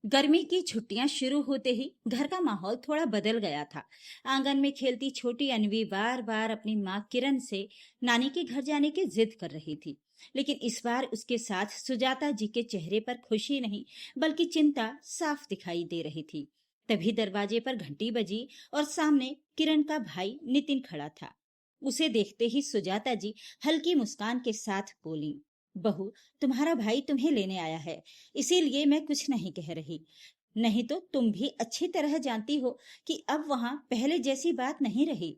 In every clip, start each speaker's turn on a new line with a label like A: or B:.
A: गर्मी की छुट्टियां शुरू होते ही घर का माहौल थोड़ा बदल गया था। आंगन में खेलती छोटी अनवी बार बार अपनी माँ किरण से नानी के घर जाने की जिद कर रही थी। लेकिन इस बार उसके साथ सुजाता जी के चेहरे पर खुशी नहीं बल्कि चिंता साफ दिखाई दे रही थी। तभी दरवाजे पर घंटी बजी और सामने किरण का भाई नितिन खड़ा था। उसे देखते ही सुजाता जी हल्की मुस्कान के साथ बोली, बहू, तुम्हारा भाई तुम्हें लेने आया है, इसीलिए मैं कुछ नहीं कह रही। नहीं तो तुम भी अच्छी तरह जानती हो कि अब वहां पहले जैसी बात नहीं रही।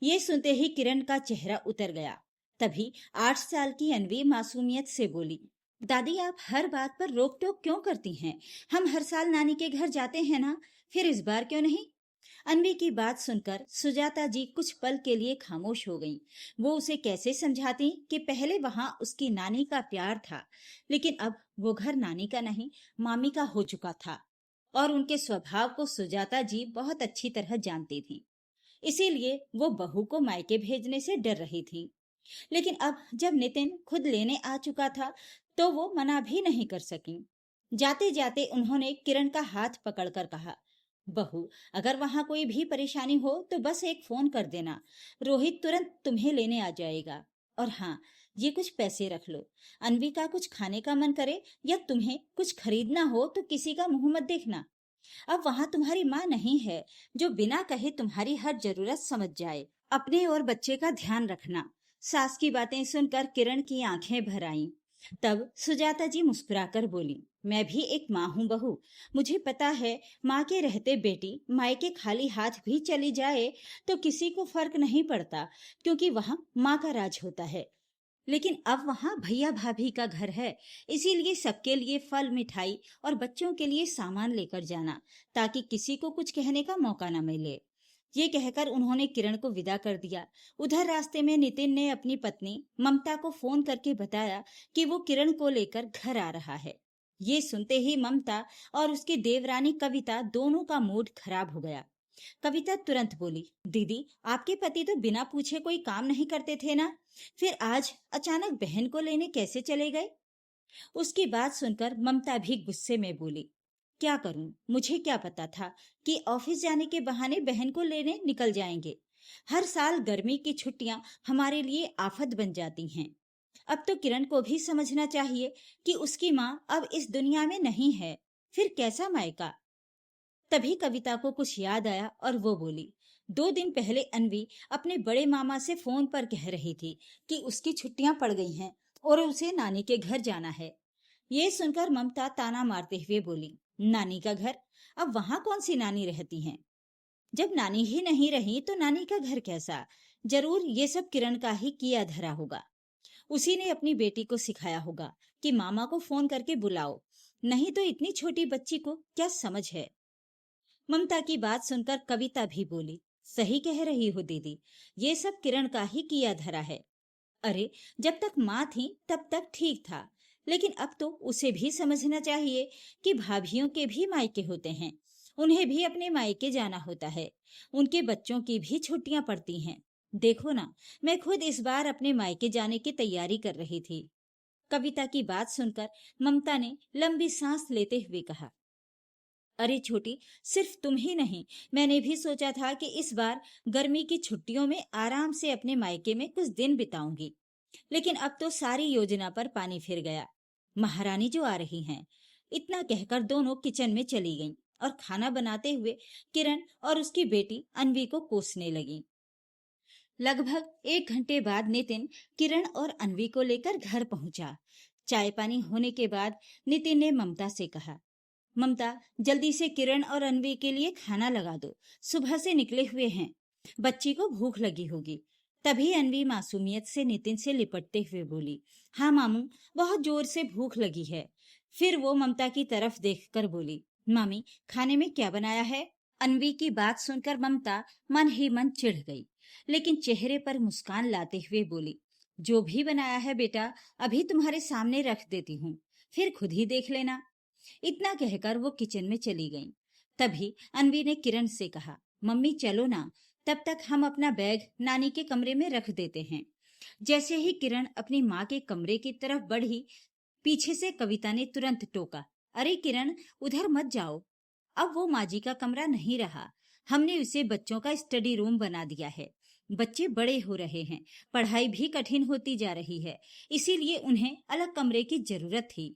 A: ये सुनते ही किरण का चेहरा उतर गया। तभी 8 साल की अनवी मासूमियत से बोली, दादी आप हर बात पर रोक टोक क्यों करती हैं? हम हर साल नानी के घर जाते हैं ना, फिर इस बार क्यों नहीं? अन्वी की बात सुनकर सुजाता जी कुछ पल के लिए खामोश हो गईं। वो उसे कैसे समझाती कि पहले वहां उसकी नानी का प्यार था, लेकिन अब वो घर नानी का नहीं, मामी का हो चुका था। और उनके स्वभाव को सुजाता जी बहुत अच्छी तरह जानती थी। इसीलिए वो बहू को मायके भेजने से डर रही थी। लेकिन अब जब नितिन खुद लेने आ चुका था, तो वो मना भी नहीं कर सकी। जाते जाते उन्होंने किरण का हाथ पकड़कर कहा, बहू, अगर वहां कोई भी परेशानी हो तो बस एक फोन कर देना, रोहित तुरंत तुम्हें लेने आ जाएगा। और हाँ, ये कुछ पैसे रख लो, अनवी का कुछ खाने का मन करे या तुम्हें कुछ खरीदना हो तो किसी का मुंह मत देखना। अब वहां तुम्हारी माँ नहीं है जो बिना कहे तुम्हारी हर जरूरत समझ जाए। अपने और बच्चे का ध्यान रखना। सास की बातें सुनकर किरण की आंखें भर आईं। तब सुजाता जी मुस्कुराकर बोली, मैं भी एक माँ हूँ बहू, मुझे पता है माँ के रहते बेटी मायके खाली हाथ भी चली जाए तो किसी को फर्क नहीं पड़ता, क्योंकि वहाँ माँ का राज होता है। लेकिन अब वहाँ भैया भाभी का घर है, इसीलिए सबके लिए फल मिठाई और बच्चों के लिए सामान लेकर जाना, ताकि किसी को कुछ कहने का मौका न मिले। ये कहकर उन्होंने किरण को विदा कर दिया। उधर रास्ते में नितिन ने अपनी पत्नी ममता को फोन करके बताया कि वो किरण को लेकर घर आ रहा है। ये सुनते ही ममता और उसकी देवरानी कविता दोनों का मूड खराब हो गया। कविता तुरंत बोली, दीदी, आपके पति तो बिना पूछे कोई काम नहीं करते थे ना, फिर आज अचानक बहन को लेने कैसे चले गए? उसकी बात सुनकर ममता भी गुस्से में बोली, क्या करूं, मुझे क्या पता था कि ऑफिस जाने के बहाने बहन को लेने निकल जाएंगे। हर साल गर्मी की छुट्टियां हमारे लिए आफत बन जाती हैं। अब तो किरण को भी समझना चाहिए कि उसकी माँ अब इस दुनिया में नहीं है, फिर कैसा मायका। तभी कविता को कुछ याद आया और वो बोली, 2 दिन पहले अनवी अपने बड़े मामा से फोन पर कह रही थी कि उसकी छुट्टियां पड़ गई हैं और उसे नानी के घर जाना है। ये सुनकर ममता ताना मारते हुए बोली, नानी का घर? अब वहां कौन सी नानी रहती हैं? जब नानी ही नहीं रही तो नानी का घर कैसा? जरूर ये सब किरण का ही किया धरा होगा। उसी ने अपनी बेटी को सिखाया होगा कि मामा को फोन करके बुलाओ, नहीं तो इतनी छोटी बच्ची को क्या समझ है। ममता की बात सुनकर कविता भी बोली, सही कह रही हो दीदी, ये सब किरण का ही किया धरा है। अरे, जब तक माँ थी तब तक ठीक था, लेकिन अब तो उसे भी समझना चाहिए कि भाभीियों के भी मायके होते हैं, उन्हें भी अपने मायके जाना होता है, उनके बच्चों की भी छुट्टियां पड़ती हैं। देखो ना, मैं खुद इस बार अपने मायके जाने की तैयारी कर रही थी। कविता की बात सुनकर ममता ने लंबी सांस लेते हुए कहा, अरे छोटी, सिर्फ तुम ही नहीं, मैंने भी सोचा था कि इस बार गर्मी की छुट्टियों में आराम से अपने मायके में कुछ दिन बिताऊंगी, लेकिन अब तो सारी योजना पर पानी फिर गया। महारानी जो आ रही हैं। इतना कहकर दोनों किचन में चली गईं और खाना बनाते हुए किरण और उसकी बेटी अनवी को कोसने लगी। लगभग 1 घंटे बाद नितिन किरण और अनवी को लेकर घर पहुंचा। चाय पानी होने के बाद नितिन ने ममता से कहा, ममता, जल्दी से किरण और अनवी के लिए खाना लगा दो, सुबह से निकले हुए हैं, बच्ची को भूख लगी होगी। तभी अनवी मासूमियत से नितिन से लिपटते हुए बोली, हाँ मामू, बहुत जोर से भूख लगी है। फिर वो ममता की तरफ देखकर बोली, मामी, खाने में क्या बनाया है? अनवी की बात सुनकर ममता मन ही मन चिढ़ गई, लेकिन चेहरे पर मुस्कान लाते हुए बोली, जो भी बनाया है बेटा, अभी तुम्हारे सामने रख देती हूँ, फिर खुद ही देख लेना। इतना कहकर वो किचन में चली गईं। तभी अनवी ने किरण से कहा, मम्मी चलो ना, तब तक हम अपना बैग नानी के कमरे में रख देते हैं। जैसे ही किरण अपनी माँ के कमरे की तरफ बढ़ी, पीछे से कविता ने तुरंत टोका, अरे किरण, उधर मत जाओ। अब वो माँ जी का कमरा नहीं रहा। हमने उसे बच्चों का स्टडी रूम बना दिया है। बच्चे बड़े हो रहे हैं, पढ़ाई भी कठिन होती जा रही है, इसीलिए उन्हें अलग कमरे की जरूरत थी।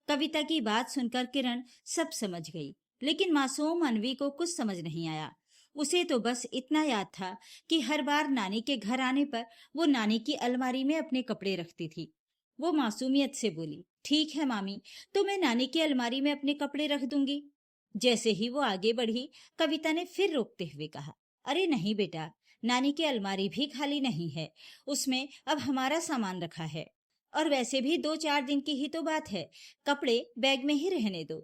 A: कविता की बात सुनकर किरण सब समझ गई, लेकिन मासूम अनवी को कुछ समझ नहीं आया। उसे तो बस इतना याद था कि हर बार नानी के घर आने पर वो नानी की अलमारी में अपने कपड़े रखती थी। वो मासूमियत से बोली, ठीक है मामी, तो मैं नानी की अलमारी में अपने कपड़े रख दूंगी। जैसे ही वो आगे बढ़ी, कविता ने फिर रोकते हुए कहा, अरे नहीं बेटा, नानी की अलमारी भी खाली नहीं है, उसमें अब हमारा सामान रखा है। और वैसे भी 2-4 दिन की ही तो बात है, कपड़े बैग में ही रहने दो।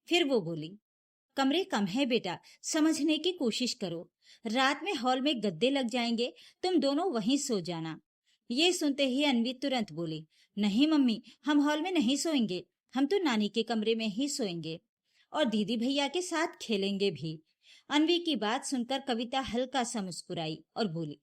A: फिर वो बोली, कमरे कम है बेटा, समझने की कोशिश करो। रात में हॉल में गद्दे लग जाएंगे, तुम दोनों वहीं सो जाना। ये सुनते ही अनवी तुरंत बोली, नहीं मम्मी, हम हॉल में नहीं सोएंगे, हम तो नानी के कमरे में ही सोएंगे और दीदी भैया के साथ खेलेंगे भी। अनवी की बात सुनकर कविता हल्का सा मुस्कुराई और बोली,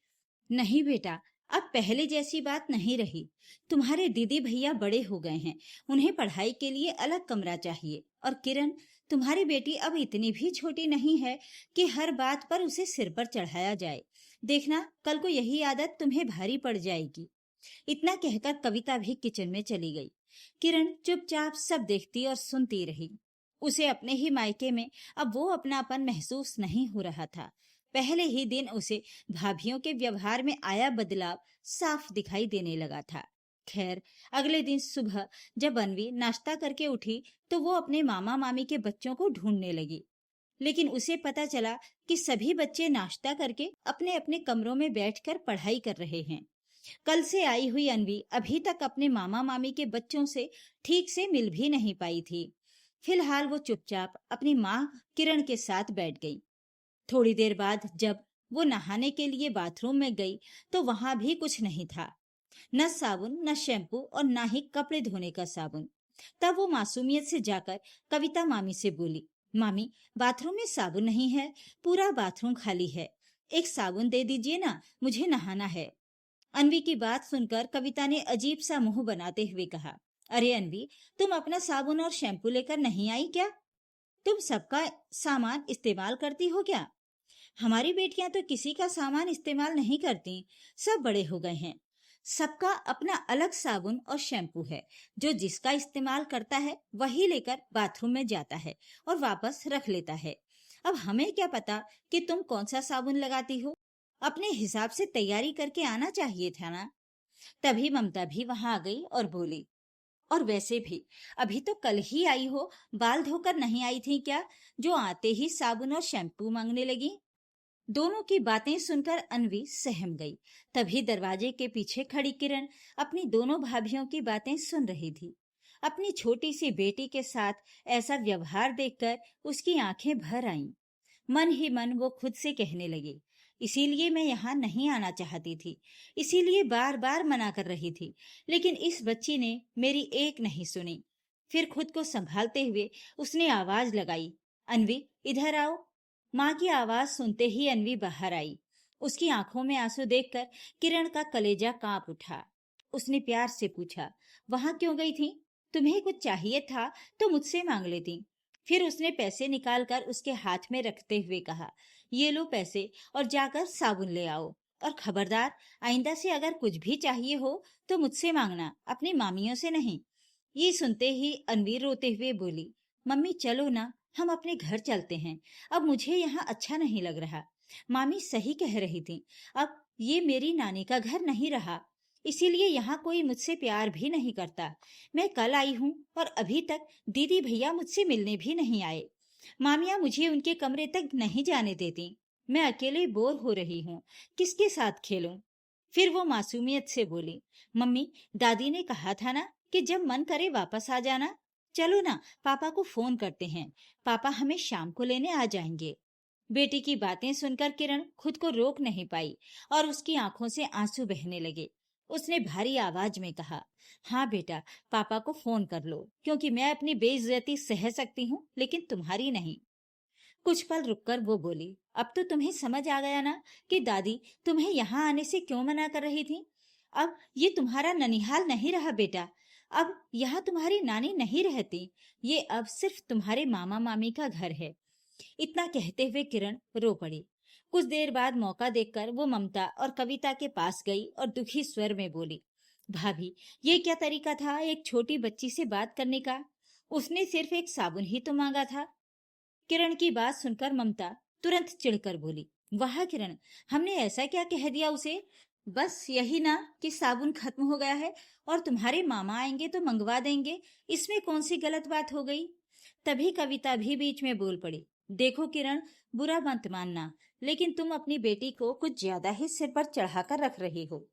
A: नहीं बेटा, अब पहले जैसी बात नहीं रही। तुम्हारे दीदी भैया बड़े हो गए हैं, उन्हें पढ़ाई के लिए अलग कमरा चाहिए। और किरण, तुम्हारी बेटी अब इतनी भी छोटी नहीं है कि हर बात पर उसे सिर पर चढ़ाया जाए। देखना, कल को यही आदत तुम्हें भारी पड़ जाएगी। इतना कहकर कविता भी किचन में चली गई। किरण चुपचाप सब देखती और सुनती रही। उसे अपने ही मायके में अब वो अपनापन महसूस नहीं हो रहा था। पहले ही दिन उसे भाभियों के व्यवहार में आया बदलाव साफ दिखाई देने लगा था। खैर, अगले दिन सुबह जब अनवी नाश्ता करके उठी तो वो अपने मामा मामी के बच्चों को ढूंढने लगी, लेकिन उसे पता चला कि सभी बच्चे नाश्ता करके अपने अपने कमरों में बैठकर पढ़ाई कर रहे हैं। कल से आई हुई अनवी अभी तक अपने मामा मामी के बच्चों से ठीक से मिल भी नहीं पाई थी। फिलहाल वो चुपचाप अपनी माँ किरण के साथ बैठ गई। थोड़ी देर बाद जब वो नहाने के लिए बाथरूम में गई तो वहां भी कुछ नहीं था, न साबुन, न शैम्पू और न ही कपड़े धोने का साबुन। तब वो मासूमियत से जाकर कविता मामी से बोली, मामी, बाथरूम में साबुन नहीं है, पूरा बाथरूम खाली है, एक साबुन दे दीजिए ना, मुझे नहाना है। अनवी की बात सुनकर कविता ने अजीब सा मुंह बनाते हुए कहा, अरे अनवी, तुम अपना साबुन और शैम्पू लेकर नहीं आई क्या? तुम सबका सामान इस्तेमाल करती हो क्या? हमारी बेटियां तो किसी का सामान इस्तेमाल नहीं करती, सब बड़े हो गए हैं। सबका अपना अलग साबुन और शैम्पू है, जो जिसका इस्तेमाल करता है वही लेकर बाथरूम में जाता है और वापस रख लेता है। अब हमें क्या पता कि तुम कौन सा साबुन लगाती हो? अपने हिसाब से तैयारी करके आना चाहिए था ना। तभी ममता भी वहां आ गई और बोली, और वैसे भी अभी तो कल ही आई हो, बाल धोकर नहीं आई थी क्या, जो आते ही साबुन और शैम्पू मांगने लगी? दोनों की बातें सुनकर अनवी सहम गई। तभी दरवाजे के पीछे खड़ी किरण अपनी दोनों भाभियों की बातें सुन रही थी। अपनी छोटी सी बेटी के साथ ऐसा व्यवहार देखकर उसकी आंखें भर आईं। मन ही मन वो खुद से कहने लगी, इसीलिए मैं यहाँ नहीं आना चाहती थी, इसीलिए बार बार मना कर रही थी, लेकिन इस बच्ची ने मेरी एक नहीं सुनी। फिर खुद को संभालते हुए उसने आवाज लगाई, अनवी, इधर आओ। माँ की आवाज सुनते ही अनवी बाहर आई। उसकी आंखों में आंसू देखकर किरण का कलेजा कांप उठा। उसने प्यार से पूछा, वहां क्यों गई थी? तुम्हें कुछ चाहिए था तो मुझसे मांग लेती। फिर उसने पैसे निकालकर उसके हाथ में रखते हुए कहा, ये लो पैसे और जाकर साबुन ले आओ। और खबरदार, आइंदा से अगर कुछ भी चाहिए हो तो मुझसे मांगना, अपनी मामियों से नहीं। ये सुनते ही अनवीर रोते हुए बोली, मम्मी चलो ना, हम अपने घर चलते हैं, अब मुझे यहाँ अच्छा नहीं लग रहा। मामी सही कह रही थी, अब ये मेरी नानी का घर नहीं रहा, इसीलिए यहाँ कोई मुझसे प्यार भी नहीं करता। मैं कल आई हूँ और अभी तक दीदी भैया मुझसे मिलने भी नहीं आए। मामियाँ मुझे उनके कमरे तक नहीं जाने देती। मैं अकेले बोर हो रही हूँ, किसके साथ खेलूं? फिर वो मासूमियत से बोली, मम्मी, दादी ने कहा था ना कि जब मन करे वापस आ जाना। चलो ना, पापा को फोन करते हैं, पापा हमें शाम को लेने आ जाएंगे। बेटी की बातें सुनकर किरण खुद को रोक नहीं पाई और उसकी आंखों से आंसू बहने लगे। उसने भारी आवाज में कहा, हाँ बेटा, पापा को फोन कर लो, क्योंकि मैं अपनी बेइज्जती सह सकती हूँ, लेकिन तुम्हारी नहीं। कुछ पल रुककर वो बोली, अब तो तुम्हें समझ आ गया ना कि दादी तुम्हें यहाँ आने से क्यों मना कर रही थी? अब ये तुम्हारा ननिहाल नहीं रहा बेटा, अब यहाँ तुम्हारी नानी नहीं रहती, ये अब सिर्फ तुम्हारे मामा मामी का घर है। इतना कहते हुए किरण रो पड़ी। कुछ देर बाद मौका देखकर वो ममता और कविता के पास गई और दुखी स्वर में बोली, भाभी, ये क्या तरीका था एक छोटी बच्ची से बात करने का? उसने सिर्फ एक साबुन ही तो मांगा था। किरण की बात सुनकर ममता तुरंत चिढ़कर बोली, वाह किरण, हमने ऐसा क्या कह दिया उसे? बस यही ना कि साबुन खत्म हो गया है और तुम्हारे मामा आएंगे तो मंगवा देंगे, इसमें कौन सी गलत बात हो गई? तभी कविता भी बीच में बोल पड़ी, देखो किरण, बुरा मत मानना, लेकिन तुम अपनी बेटी को कुछ ज्यादा ही सिर पर चढ़ाकर रख रही हो।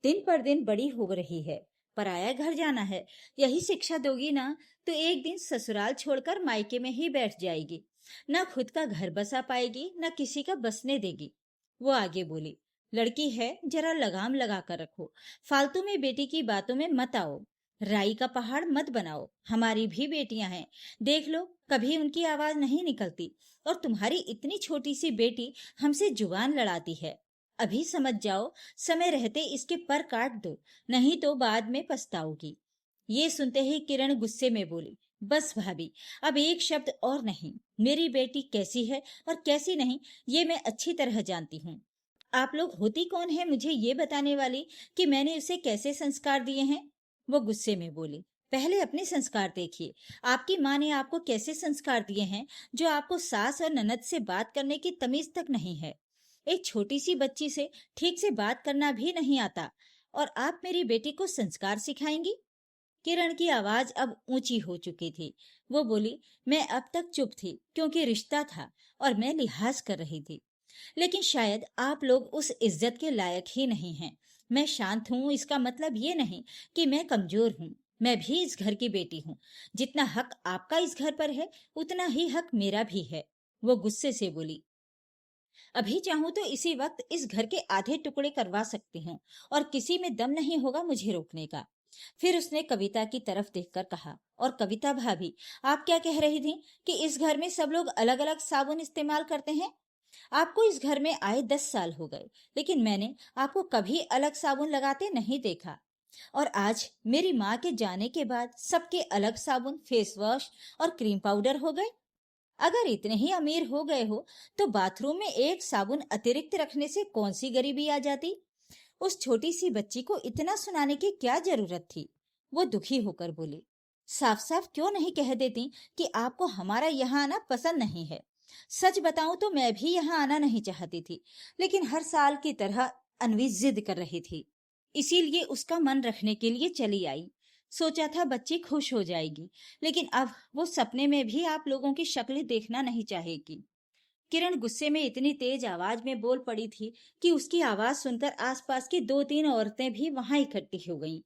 A: दिन पर दिन बड़ी हो रही है, पराया घर जाना है, यही शिक्षा दोगी ना तो एक दिन ससुराल छोड़कर मायके में ही बैठ जाएगी, ना खुद का घर बसा पाएगी ना किसी का बसने देगी। वो आगे बोली, लड़की है, जरा लगाम लगा कर रखो, फालतू में बेटी की बातों में मत आओ, राई का पहाड़ मत बनाओ, हमारी भी बेटियां हैं, देख लो कभी उनकी आवाज नहीं निकलती, और तुम्हारी इतनी छोटी सी बेटी हमसे जुबान लड़ाती है। अभी समझ जाओ, समय रहते इसके पर काट दो, नहीं तो बाद में पछताओगी। ये सुनते ही किरण गुस्से में बोली, बस भाभी, अब एक शब्द और नहीं, मेरी बेटी कैसी है और कैसी नहीं ये मैं अच्छी तरह जानती हूँ। आप लोग होती कौन है मुझे ये बताने वाली कि मैंने उसे कैसे संस्कार दिए हैं? वो गुस्से में बोली, पहले अपने संस्कार देखिए, आपकी माँ ने आपको कैसे संस्कार दिए हैं, जो आपको सास और ननद से बात करने की तमीज तक नहीं है। एक छोटी सी बच्ची से ठीक से बात करना भी नहीं आता, और आप मेरी बेटी को संस्कार सिखाएंगी? किरण की आवाज अब ऊंची हो चुकी थी। वो बोली, मैं अब तक चुप थी क्योंकि रिश्ता था और मैं लिहाज कर रही थी, लेकिन शायद आप लोग उस इज्जत के लायक ही नहीं हैं। मैं शांत हूँ इसका मतलब ये नहीं कि मैं कमजोर हूँ, मैं भी इस घर की बेटी हूँ। जितना हक आपका इस घर पर है उतना ही हक मेरा भी है। वो गुस्से से बोली, अभी चाहूं तो इसी वक्त इस घर के आधे टुकड़े करवा सकती हूँ, और किसी में दम नहीं होगा मुझे रोकने का। फिर उसने कविता की तरफ देखकर कहा, और कविता भाभी, आप क्या कह रही थी कि इस घर में सब लोग अलग अलग साबुन इस्तेमाल करते हैं? आपको इस घर में आए 10 साल हो गए, लेकिन मैंने आपको कभी अलग साबुन लगाते नहीं देखा। और आज मेरी माँ के जाने के बाद सबके अलग साबुन, फेस वॉश और क्रीम पाउडर हो गए। अगर इतने ही अमीर हो गए हो तो बाथरूम में एक साबुन अतिरिक्त रखने से कौन सी गरीबी आ जाती? उस छोटी सी बच्ची को इतना सुनाने की क्या जरूरत थी? वो दुखी होकर बोली, साफ साफ क्यों नहीं कह देती कि आपको हमारा यहाँ आना पसंद नहीं है? सच बताऊं तो मैं भी यहाँ आना नहीं चाहती थी, लेकिन हर साल की तरह अनवी जिद कर रही थी, इसीलिए उसका मन रखने के लिए चली आई। सोचा था बच्ची खुश हो जाएगी, लेकिन अब वो सपने में भी आप लोगों की शक्ल देखना नहीं चाहेगी। किरण गुस्से में इतनी तेज आवाज में बोल पड़ी थी कि उसकी आवाज सुनकर आसपास की 2-3 औरतें भी वहां इकट्ठी हो गईं।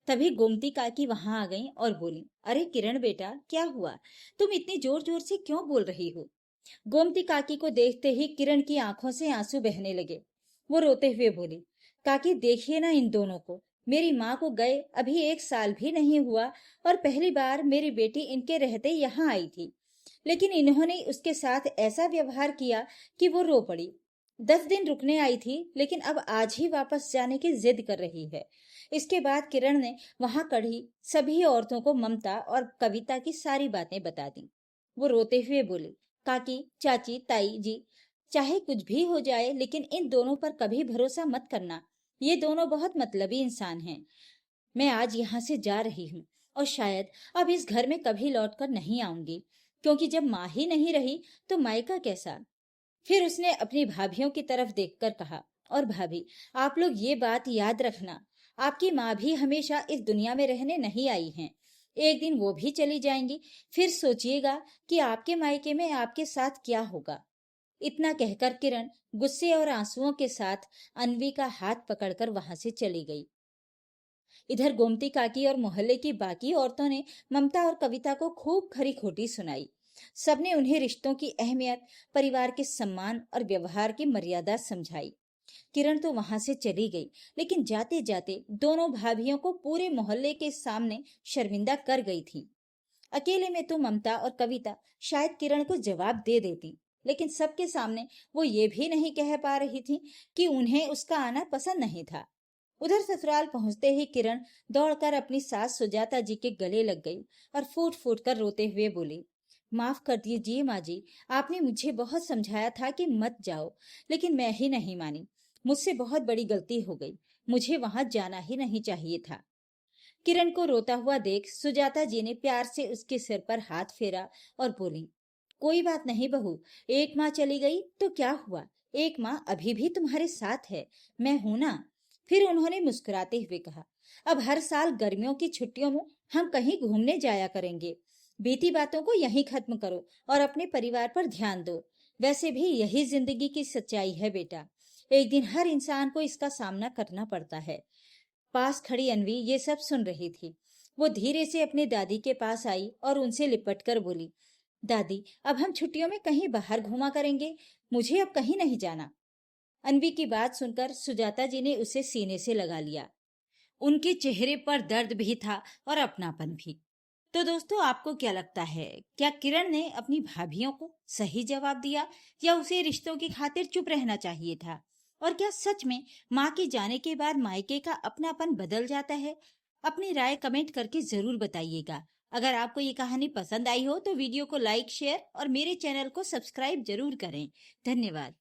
A: तभी गोमती काकी वहां आ गईं और बोली, अरे किरण बेटा, क्या हुआ? तुम इतनी जोर जोर से क्यों बोल रही हो? गोमती काकी को देखते ही किरण की आंखों से आंसू बहने लगे। वो रोते हुए बोली, काकी देखिए ना इन दोनों को, मेरी माँ को गए अभी 1 साल भी नहीं हुआ, और पहली बार मेरी बेटी इनके रहते यहाँ आई थी, लेकिन इन्होंने उसके साथ ऐसा व्यवहार किया कि वो रो पड़ी। 10 दिन रुकने आई थी, लेकिन अब आज ही वापस जाने की जिद कर रही है। इसके बाद किरण ने वहां खड़ी सभी औरतों को ममता और कविता की सारी बातें बता दी। वो रोते हुए बोली, काकी, चाची, ताई जी, चाहे कुछ भी हो जाए लेकिन इन दोनों पर कभी भरोसा मत करना। ये दोनों बहुत मतलबी इंसान हैं। मैं आज यहाँ से जा रही हूँ, और शायद अब इस घर में कभी लौटकर नहीं आऊंगी, क्योंकि जब माँ ही नहीं रही तो मायका कैसा? फिर उसने अपनी भाभियों की तरफ देखकर कहा, और भाभी, आप लोग ये बात याद रखना, आपकी माँ भी हमेशा इस दुनिया में रहने नहीं आई हैं। एक दिन वो भी चली जाएंगी, फिर सोचिएगा कि आपके मायके में आपके साथ क्या होगा। इतना कहकर किरण गुस्से और आंसुओं के साथ अनवी का हाथ पकड़कर वहां से चली गई। इधर गोमती काकी और मोहल्ले की बाकी औरतों ने ममता और कविता को खूब खरी खोटी सुनाई। सबने उन्हें रिश्तों की अहमियत, परिवार के सम्मान और व्यवहार की मर्यादा समझाई। किरण तो वहां से चली गई, लेकिन जाते जाते दोनों भाभियों को पूरे मोहल्ले के सामने शर्मिंदा कर गई थी। अकेले में तो ममता और कविता शायद किरण को जवाब दे देती, लेकिन सबके सामने वो ये भी नहीं कह पा रही थी कि उन्हें उसका आना पसंद नहीं था। उधर ससुराल पहुंचते ही किरण दौड़कर अपनी सास सुजाता जी के गले लग गई और फूट फूट कर रोते हुए बोली, माफ कर दीजिए माँ जी, आपने मुझे बहुत समझाया था कि मत जाओ, लेकिन मैं ही नहीं मानी। मुझसे बहुत बड़ी गलती हो गई, मुझे वहां जाना ही नहीं चाहिए था। किरण को रोता हुआ देख सुजाता जी ने प्यार से उसके सिर पर हाथ फेरा और बोली, कोई बात नहीं बहू, एक माँ चली गई तो क्या हुआ, एक माँ अभी भी तुम्हारे साथ है, मैं हूं ना। फिर उन्होंने मुस्कुराते हुए कहा, अब हर साल गर्मियों की छुट्टियों में हम कहीं घूमने जाया करेंगे। बीती बातों को यहीं खत्म करो और अपने परिवार पर ध्यान दो। वैसे भी यही जिंदगी की सच्चाई है बेटा, एक दिन हर इंसान को इसका सामना करना पड़ता है। पास खड़ी अनवी ये सब सुन रही थी। वो धीरे से अपनी दादी के पास आई और उनसे लिपट कर बोली, दादी अब हम छुट्टियों में कहीं बाहर घूमा करेंगे, मुझे अब कहीं नहीं जाना। अनवी की बात सुनकर सुजाता जी ने उसे सीने से लगा लिया। उनके चेहरे पर दर्द भी था और अपनापन भी। तो दोस्तों, आपको क्या लगता है, क्या किरण ने अपनी भाभियों को सही जवाब दिया या उसे रिश्तों की खातिर चुप रहना चाहिए था? और क्या सच में माँ के जाने के बाद मायके का अपनापन बदल जाता है? अपनी राय कमेंट करके जरूर बताइएगा। अगर आपको ये कहानी पसंद आई हो तो वीडियो को लाइक, शेयर और मेरे चैनल को सब्सक्राइब जरूर करें। धन्यवाद।